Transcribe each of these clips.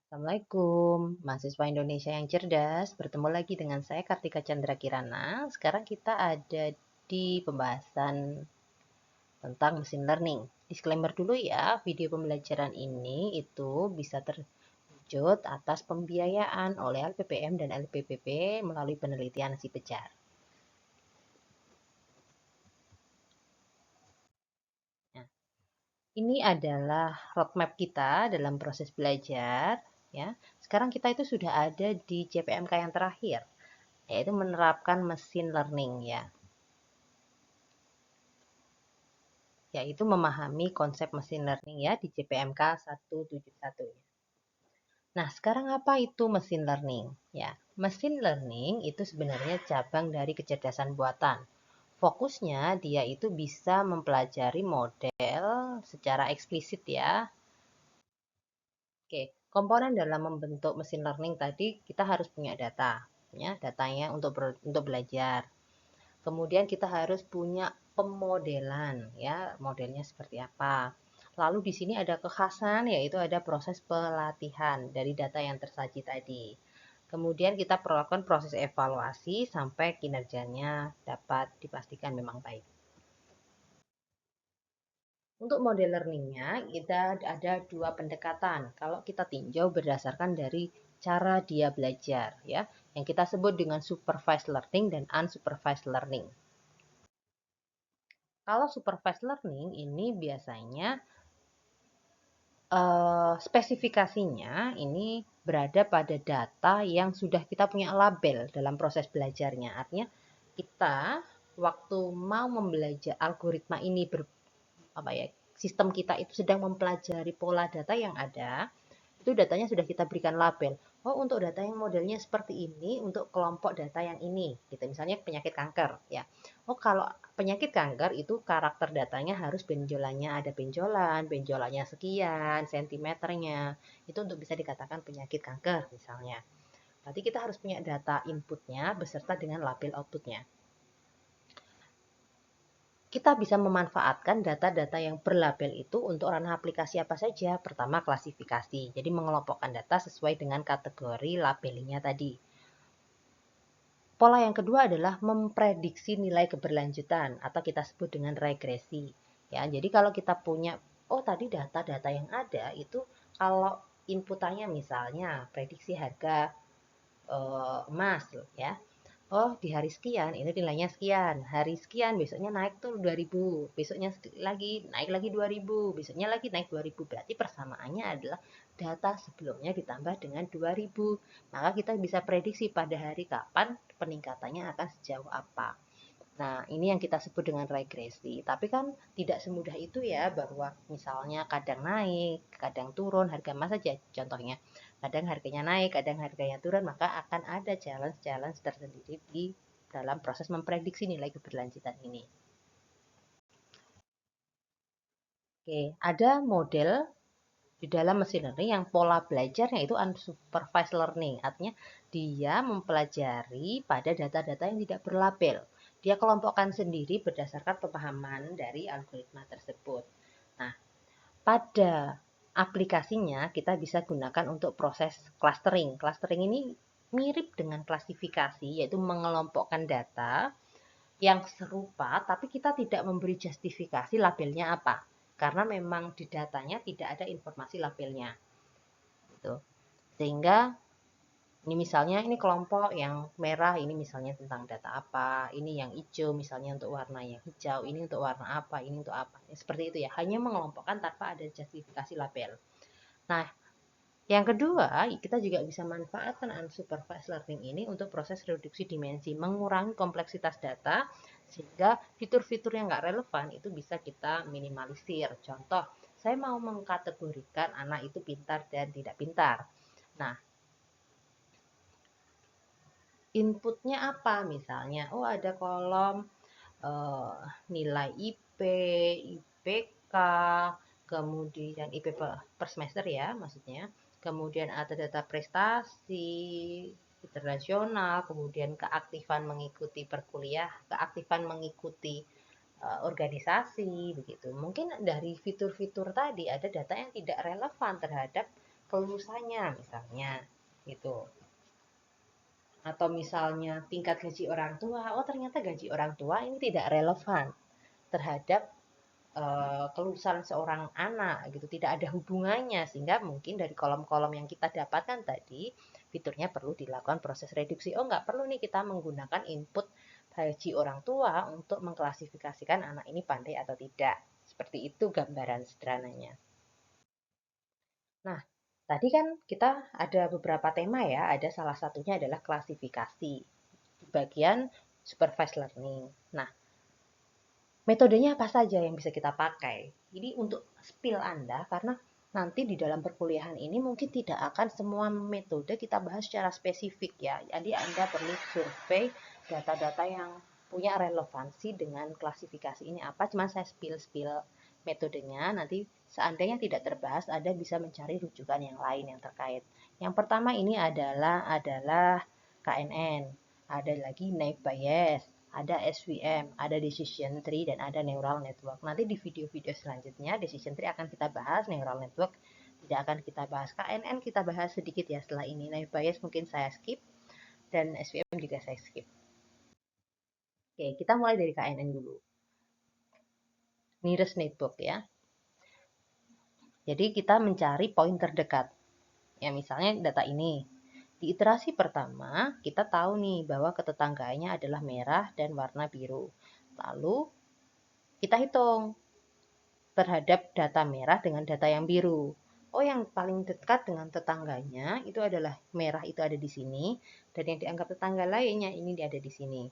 Assalamualaikum, mahasiswa Indonesia yang cerdas. Bertemu lagi dengan saya Kartika Chandra Kirana. Sekarang kita ada di pembahasan tentang mesin learning. Disclaimer dulu ya, video pembelajaran ini itu bisa terwujud atas pembiayaan oleh LPPM dan LPPP melalui penelitian si Pejar. Nah, ini adalah roadmap kita dalam proses belajar. Ya, sekarang kita itu sudah ada di CPMK yang terakhir, yaitu menerapkan mesin learning ya, yaitu memahami konsep mesin learning ya di CPMK 171. Nah, sekarang apa itu mesin learning? Ya, mesin learning itu sebenarnya cabang dari kecerdasan buatan. Fokusnya dia itu bisa mempelajari model secara eksplisit ya. Oke, komponen dalam membentuk mesin learning tadi kita harus punya data, ya, datanya untuk belajar. Kemudian kita harus punya pemodelan, ya, modelnya seperti apa. Lalu di sini ada kekhasan, yaitu ada proses pelatihan dari data yang tersaji tadi. Kemudian kita perlakukan proses evaluasi sampai kinerjanya dapat dipastikan memang baik. Untuk model learningnya, kita ada dua pendekatan. Kalau kita tinjau berdasarkan dari cara dia belajar, ya, yang kita sebut dengan supervised learning dan unsupervised learning. Kalau supervised learning ini biasanya spesifikasinya ini berada pada data yang sudah kita punya label dalam proses belajarnya. Artinya kita waktu mau membelajar algoritma ini sistem kita itu sedang mempelajari pola data yang ada, itu datanya sudah kita berikan label. Oh, untuk data yang modelnya seperti ini, untuk kelompok data yang ini, gitu. Misalnya penyakit kanker, ya. Oh, kalau penyakit kanker itu karakter datanya harus benjolannya ada benjolannya sekian, sentimeternya. Itu untuk bisa dikatakan penyakit kanker, misalnya. Berarti kita harus punya data inputnya beserta dengan label outputnya. Kita bisa memanfaatkan data-data yang berlabel itu untuk ranah aplikasi apa saja. Pertama, klasifikasi. Jadi mengelompokkan data sesuai dengan kategori labelingnya tadi. Pola yang kedua adalah memprediksi nilai keberlanjutan atau kita sebut dengan regresi. Ya, jadi kalau kita punya, oh tadi data-data yang ada itu kalau inputannya misalnya prediksi harga emas ya. Oh, di hari sekian ini nilainya sekian. Hari sekian besoknya naik tuh 2000, besoknya lagi naik lagi 2000, besoknya lagi naik 2000. Berarti persamaannya adalah data sebelumnya ditambah dengan 2000. Maka kita bisa prediksi pada hari kapan peningkatannya akan sejauh apa. Nah, ini yang kita sebut dengan regresi. Tapi kan tidak semudah itu ya, bahwa misalnya kadang naik, kadang turun, harga emas saja contohnya. Kadang harganya naik, kadang harganya turun, maka akan ada challenge-challenge tersendiri di dalam proses memprediksi nilai keberlanjutan ini. Oke, ada model di dalam mesin learning yang pola belajarnya itu unsupervised learning. Artinya dia mempelajari pada data-data yang tidak berlabel. Dia kelompokkan sendiri berdasarkan pemahaman dari algoritma tersebut. Nah, pada aplikasinya kita bisa gunakan untuk proses clustering. Clustering ini mirip dengan klasifikasi, yaitu mengelompokkan data yang serupa, tapi kita tidak memberi justifikasi labelnya apa. Karena memang di datanya tidak ada informasi labelnya. Gitu. Sehingga ini misalnya ini kelompok yang merah, ini misalnya tentang data apa, ini yang hijau misalnya untuk warna yang hijau, ini untuk warna apa, ini untuk apa. Seperti itu ya, hanya mengelompokkan tanpa ada justifikasi label. Nah, yang kedua, kita juga bisa manfaatkan unsupervised learning ini untuk proses reduksi dimensi, mengurangi kompleksitas data, sehingga fitur-fitur yang nggak relevan itu bisa kita minimalisir. Contoh, saya mau mengkategorikan anak itu pintar dan tidak pintar. Nah, inputnya apa misalnya? Oh, ada kolom nilai IP, IPK, kemudian IP per semester ya maksudnya. Kemudian ada data prestasi internasional, kemudian keaktifan mengikuti perkuliah, keaktifan mengikuti organisasi begitu. Mungkin dari fitur-fitur tadi ada data yang tidak relevan terhadap kelulusannya misalnya gitu. Atau misalnya tingkat gaji orang tua, oh ternyata gaji orang tua ini tidak relevan terhadap kelulusan seorang anak gitu, tidak ada hubungannya, sehingga mungkin dari kolom-kolom yang kita dapatkan tadi fiturnya perlu dilakukan proses reduksi. Oh nggak perlu nih kita menggunakan input gaji orang tua untuk mengklasifikasikan anak ini pandai atau tidak. Seperti itu gambaran sederhananya. Nah, tadi kan kita ada beberapa tema ya, ada salah satunya adalah klasifikasi bagian supervised learning. Nah, metodenya apa saja yang bisa kita pakai? Ini untuk spill Anda, karena nanti di dalam perkuliahan ini mungkin tidak akan semua metode kita bahas secara spesifik ya. Jadi Anda perlu survei data-data yang punya relevansi dengan klasifikasi ini apa. Cuma saya spill metodenya, nanti seandainya tidak terbahas, Anda bisa mencari rujukan yang lain yang terkait. Yang pertama ini adalah KNN, ada lagi naive Bayes, ada SVM, ada decision tree, dan ada neural network. Nanti di video-video selanjutnya decision tree akan kita bahas, neural network tidak akan kita bahas. KNN kita bahas sedikit ya setelah ini. Naive Bayes mungkin saya skip, dan SVM juga saya skip. Oke, kita mulai dari KNN dulu. Nearest network ya. Jadi kita mencari poin terdekat. Ya misalnya data ini. Di iterasi pertama, kita tahu nih bahwa ketetanggaannya adalah merah dan warna biru. Lalu kita hitung terhadap data merah dengan data yang biru. Oh, yang paling dekat dengan tetangganya itu adalah merah, itu ada di sini, dan yang dianggap tetangga lainnya ini ada di sini.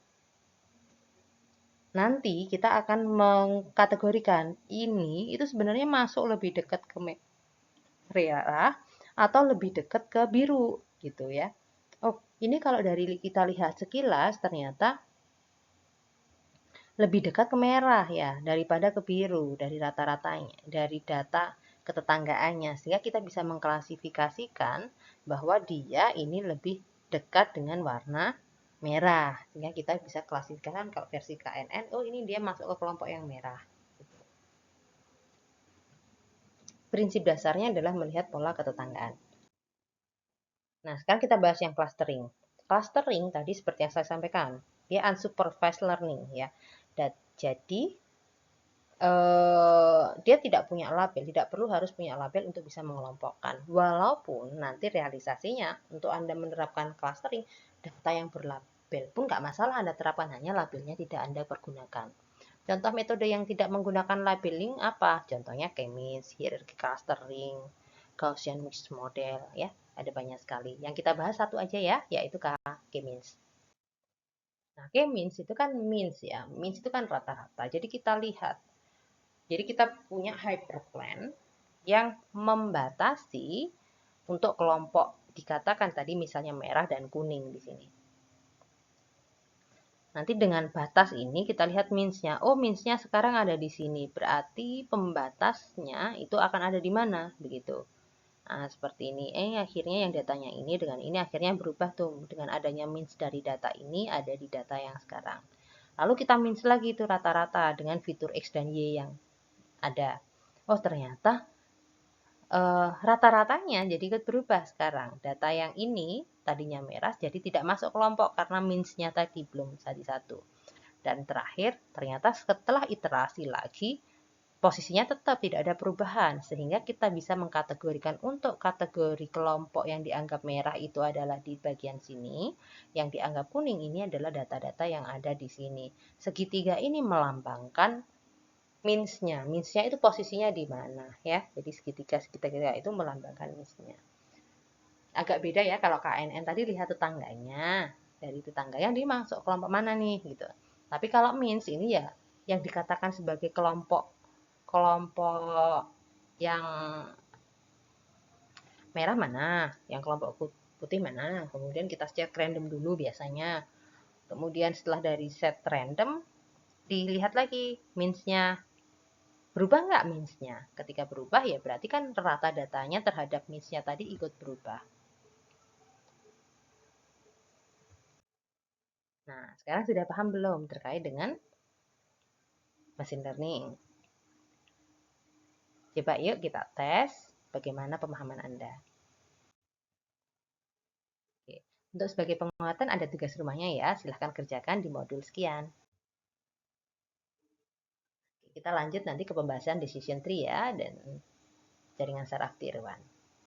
Nanti kita akan mengkategorikan ini itu sebenarnya masuk lebih dekat ke merah atau lebih dekat ke biru gitu ya. Oh, ini kalau dari kita lihat sekilas ternyata lebih dekat ke merah ya daripada ke biru dari rata-ratanya, dari data ketetanggaannya, sehingga kita bisa mengklasifikasikan bahwa dia ini lebih dekat dengan warna merah, sehingga kita bisa klasifikasikan kalau versi KNN, oh ini dia masuk ke kelompok yang merah. Prinsip dasarnya adalah melihat pola ketetanggaan. Nah, sekarang kita bahas yang clustering. Clustering tadi seperti yang saya sampaikan, dia unsupervised learning ya. Dan jadi dia tidak punya label, tidak perlu harus punya label untuk bisa mengelompokkan. Walaupun nanti realisasinya untuk Anda menerapkan clustering, data yang berlabel pun nggak masalah Anda terapkan, hanya labelnya tidak Anda pergunakan. Contoh metode yang tidak menggunakan labeling apa? Contohnya K-means, hierarchy clustering, Gaussian mixed model ya. Ada banyak sekali. Yang kita bahas satu aja ya, yaitu K-means. Nah, K-means itu kan means ya. Means itu kan rata-rata. Jadi kita lihat. Jadi kita punya hyperplan yang membatasi untuk kelompok dikatakan tadi misalnya merah dan kuning di sini. Nanti dengan batas ini kita lihat means-nya. Oh, means-nya sekarang ada di sini. Berarti pembatasnya itu akan ada di mana? Begitu. Nah, seperti ini. Akhirnya yang datanya ini dengan ini akhirnya berubah tuh. Dengan adanya means dari data ini ada di data yang sekarang. Lalu kita means lagi itu rata-rata dengan fitur X dan Y yang ada. Oh, ternyata rata-ratanya jadi ikut berubah sekarang. Data yang ini tadinya merah jadi tidak masuk kelompok karena means-nya tadi belum jadi satu. Dan terakhir, ternyata setelah iterasi lagi, posisinya tetap tidak ada perubahan. Sehingga kita bisa mengkategorikan untuk kategori kelompok yang dianggap merah itu adalah di bagian sini. Yang dianggap kuning ini adalah data-data yang ada di sini. Segitiga ini melambangkan means-nya. Means-nya itu posisinya di mana ya. Jadi segitiga itu melambangkan means-nya. Agak beda ya kalau KNN tadi lihat tetangganya. Dari tetangga yang dimasuk kelompok mana nih gitu. Tapi kalau means ini ya yang dikatakan sebagai kelompok yang merah mana, yang kelompok putih mana. Kemudian kita cek random dulu biasanya. Kemudian setelah dari set random dilihat lagi means-nya. Berubah nggak means-nya? Ketika berubah ya berarti kan rata datanya terhadap means-nya tadi ikut berubah. Nah, sekarang sudah paham belum terkait dengan machine learning? Coba yuk kita tes bagaimana pemahaman Anda. Untuk sebagai penguatan ada tugas rumahnya ya, silahkan kerjakan di modul sekian. Kita lanjut nanti ke pembahasan decision tree ya, dan jaringan saraf tier 1.